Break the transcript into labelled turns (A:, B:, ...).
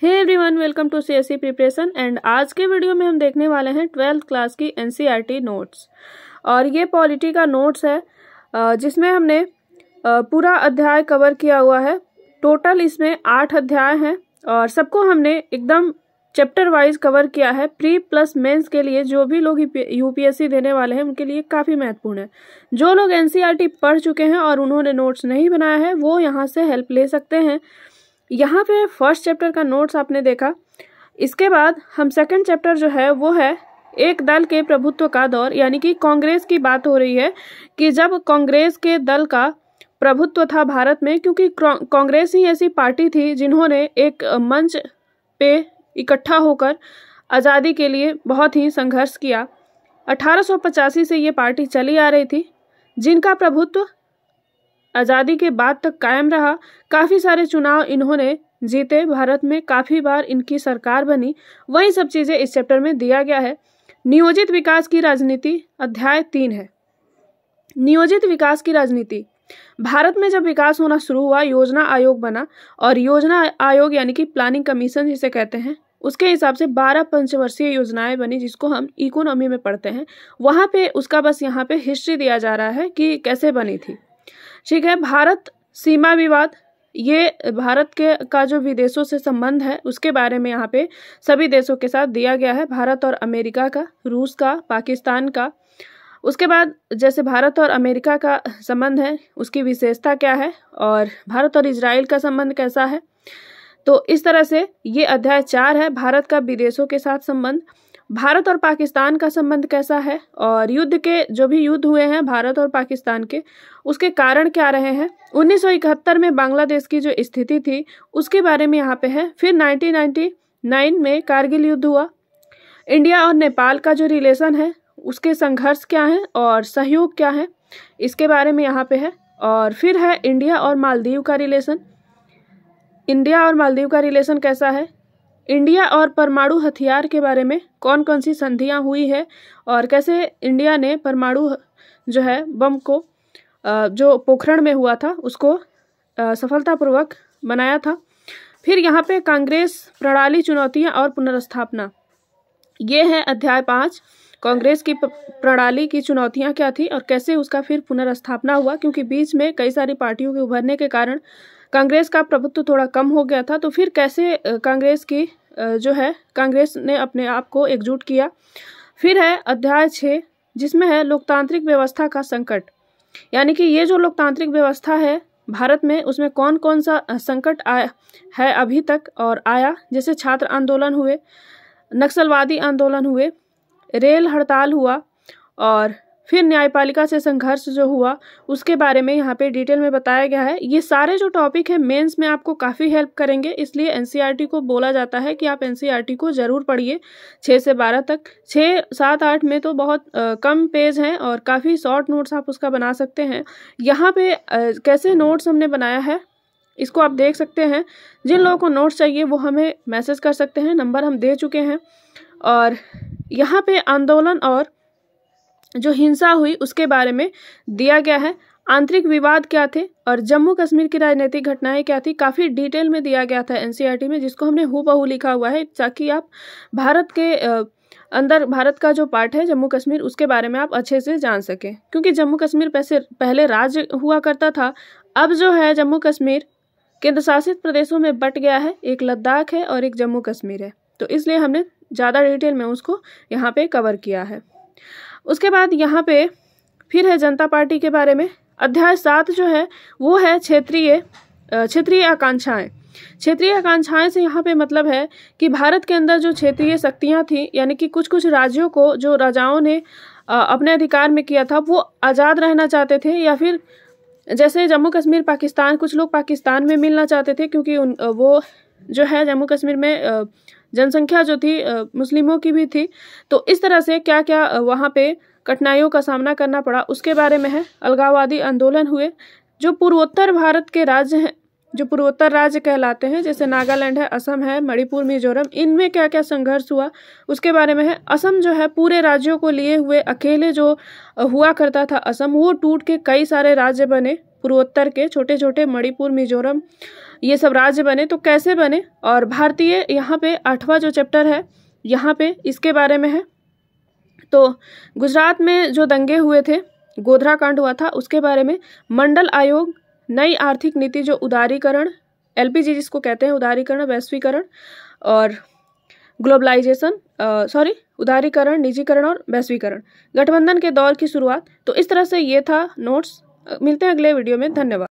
A: Hey everyone, welcome to CSE preparation. And आज के video में हम देखने वाले हैं 12th क्लास की एनसीईआरटी नोट्स। और ये पॉलिटी का नोट्स है जिसमें हमने पूरा अध्याय कवर किया हुआ है। टोटल इसमें 8 अध्याय हैं और सबको हमने एकदम चैप्टर वाइज कवर किया है। प्री प्लस मेंस के लिए जो भी लोग यूपीएससी देने वाले हैं उनके लिए काफ़ी महत्वपूर्ण है। जो लोग एनसीईआरटी पढ़ चुके हैं और उन्होंने नोट्स नहीं बनाया है वो यहाँ से हेल्प ले सकते हैं। यहाँ पे फर्स्ट चैप्टर का नोट्स आपने देखा। इसके बाद हम सेकंड चैप्टर जो है वो है एक दल के प्रभुत्व का दौर, यानी कि कांग्रेस की बात हो रही है कि जब कांग्रेस के दल का प्रभुत्व था भारत में, क्योंकि कांग्रेस ही ऐसी पार्टी थी जिन्होंने एक मंच पे इकट्ठा होकर आज़ादी के लिए बहुत ही संघर्ष किया। 1885 से ये पार्टी चली आ रही थी, जिनका प्रभुत्व आज़ादी के बाद तक कायम रहा। काफ़ी सारे चुनाव इन्होंने जीते, भारत में काफ़ी बार इनकी सरकार बनी। वही सब चीज़ें इस चैप्टर में दिया गया है। नियोजित विकास की राजनीति अध्याय 3 है। नियोजित विकास की राजनीति। भारत में जब विकास होना शुरू हुआ, योजना आयोग बना और योजना आयोग यानी कि प्लानिंग कमीशन जिसे कहते हैं, उसके हिसाब से 12 पंचवर्षीय योजनाएं बनी, जिसको हम इकोनॉमी में पढ़ते हैं। वहाँ पे उसका बस यहाँ पे हिस्ट्री दिया जा रहा है कि कैसे बनी थी। ठीक है। भारत सीमा विवाद, ये भारत के का जो विदेशों से संबंध है उसके बारे में यहाँ पे सभी देशों के साथ दिया गया है। भारत और अमेरिका का, रूस का, पाकिस्तान का। उसके बाद जैसे भारत और अमेरिका का संबंध है उसकी विशेषता क्या है और भारत और इजराइल का संबंध कैसा है। तो इस तरह से ये अध्याय 4 है। भारत का विदेशों के साथ संबंध, भारत और पाकिस्तान का संबंध कैसा है और युद्ध के जो भी युद्ध हुए हैं भारत और पाकिस्तान के, उसके कारण क्या रहे हैं। 1971 में बांग्लादेश की जो स्थिति थी उसके बारे में यहाँ पे है। फिर 1999 में कारगिल युद्ध हुआ। इंडिया और नेपाल का जो रिलेशन है उसके संघर्ष क्या है और सहयोग क्या है, इसके बारे में यहाँ पे है। और फिर है इंडिया और मालदीव का रिलेशन। इंडिया और मालदीव का रिलेशन कैसा है, इंडिया और परमाणु हथियार के बारे में कौन कौन सी संधियां हुई है और कैसे इंडिया ने परमाणु जो है बम को जो पोखरण में हुआ था उसको सफलतापूर्वक बनाया था। फिर यहाँ पे कांग्रेस प्रणाली, चुनौतियां और पुनर्स्थापना, ये है अध्याय 5। कांग्रेस की प्रणाली की चुनौतियां क्या थी और कैसे उसका फिर पुनर्स्थापना हुआ, क्योंकि बीच में कई सारी पार्टियों के उभरने के कारण कांग्रेस का प्रभुत्व थोड़ा कम हो गया था। तो फिर कैसे कांग्रेस की जो है कांग्रेस ने अपने आप को एकजुट किया। फिर है अध्याय 6 जिसमें है लोकतांत्रिक व्यवस्था का संकट, यानी कि ये जो लोकतांत्रिक व्यवस्था है भारत में उसमें कौन कौन सा संकट आया है अभी तक और आया। जैसे छात्र आंदोलन हुए, नक्सलवादी आंदोलन हुए, रेल हड़ताल हुआ और फिर न्यायपालिका से संघर्ष जो हुआ उसके बारे में यहाँ पे डिटेल में बताया गया है। ये सारे जो टॉपिक है मेंस में आपको काफ़ी हेल्प करेंगे, इसलिए एनसीईआरटी को बोला जाता है कि आप एनसीईआरटी को ज़रूर पढ़िए 6 से 12 तक। 6, 7, 8 में तो बहुत कम पेज हैं और काफ़ी शॉर्ट नोट्स आप उसका बना सकते हैं। यहाँ पे कैसे नोट्स हमने बनाया है इसको आप देख सकते हैं। जिन लोगों को नोट्स चाहिए वो हमें मैसेज कर सकते हैं, नंबर हम दे चुके हैं। और यहाँ पे आंदोलन और जो हिंसा हुई उसके बारे में दिया गया है। आंतरिक विवाद क्या थे और जम्मू कश्मीर की राजनीतिक घटनाएं क्या थी, काफ़ी डिटेल में दिया गया था एनसीईआरटी में, जिसको हमने हूबहू लिखा हुआ है ताकि आप भारत के अंदर भारत का जो पार्ट है जम्मू कश्मीर उसके बारे में आप अच्छे से जान सकें। क्योंकि जम्मू कश्मीर पहले राज्य हुआ करता था, अब जो है जम्मू कश्मीर केंद्र शासित प्रदेशों में बट गया है। एक लद्दाख है और एक जम्मू कश्मीर है, तो इसलिए हमने ज़्यादा डिटेल में उसको यहाँ पे कवर किया है। उसके बाद यहाँ पे फिर है जनता पार्टी के बारे में। अध्याय 7 जो है वो है क्षेत्रीय आकांक्षाएं। क्षेत्रीय आकांक्षाएं से यहाँ पे मतलब है कि भारत के अंदर जो क्षेत्रीय शक्तियाँ थी, यानी कि कुछ कुछ राज्यों को जो राजाओं ने अपने अधिकार में किया था वो आज़ाद रहना चाहते थे, या फिर जैसे जम्मू कश्मीर पाकिस्तान, कुछ लोग पाकिस्तान में मिलना चाहते थे क्योंकि वो जो है जम्मू कश्मीर में जनसंख्या जो थी मुस्लिमों की भी थी। तो इस तरह से क्या क्या वहाँ पे कठिनाइयों का सामना करना पड़ा उसके बारे में है। अलगाववादी आंदोलन हुए। जो पूर्वोत्तर भारत के राज्य हैं, जो पूर्वोत्तर राज्य कहलाते हैं, जैसे नागालैंड है, असम है, मणिपुर, मिजोरम, इनमें क्या क्या संघर्ष हुआ उसके बारे में है। असम जो है पूरे राज्यों को लिए हुए अकेले जो हुआ करता था असम, वो टूट के कई सारे राज्य बने पूर्वोत्तर के, छोटे छोटे, मणिपुर, मिजोरम, ये सब राज्य बने तो कैसे बने, और भारतीय यहाँ पे 8वां जो चैप्टर है यहाँ पे इसके बारे में है। तो गुजरात में जो दंगे हुए थे, गोधरा कांड हुआ था, उसके बारे में। मंडल आयोग, नई आर्थिक नीति जो उदारीकरण, एलपीजी जिसको कहते हैं, उदारीकरण, वैश्वीकरण और ग्लोबलाइजेशन, उदारीकरण, निजीकरण और वैश्वीकरण, गठबंधन के दौर की शुरुआत। तो इस तरह से ये था नोट्स। मिलते हैं अगले वीडियो में। धन्यवाद।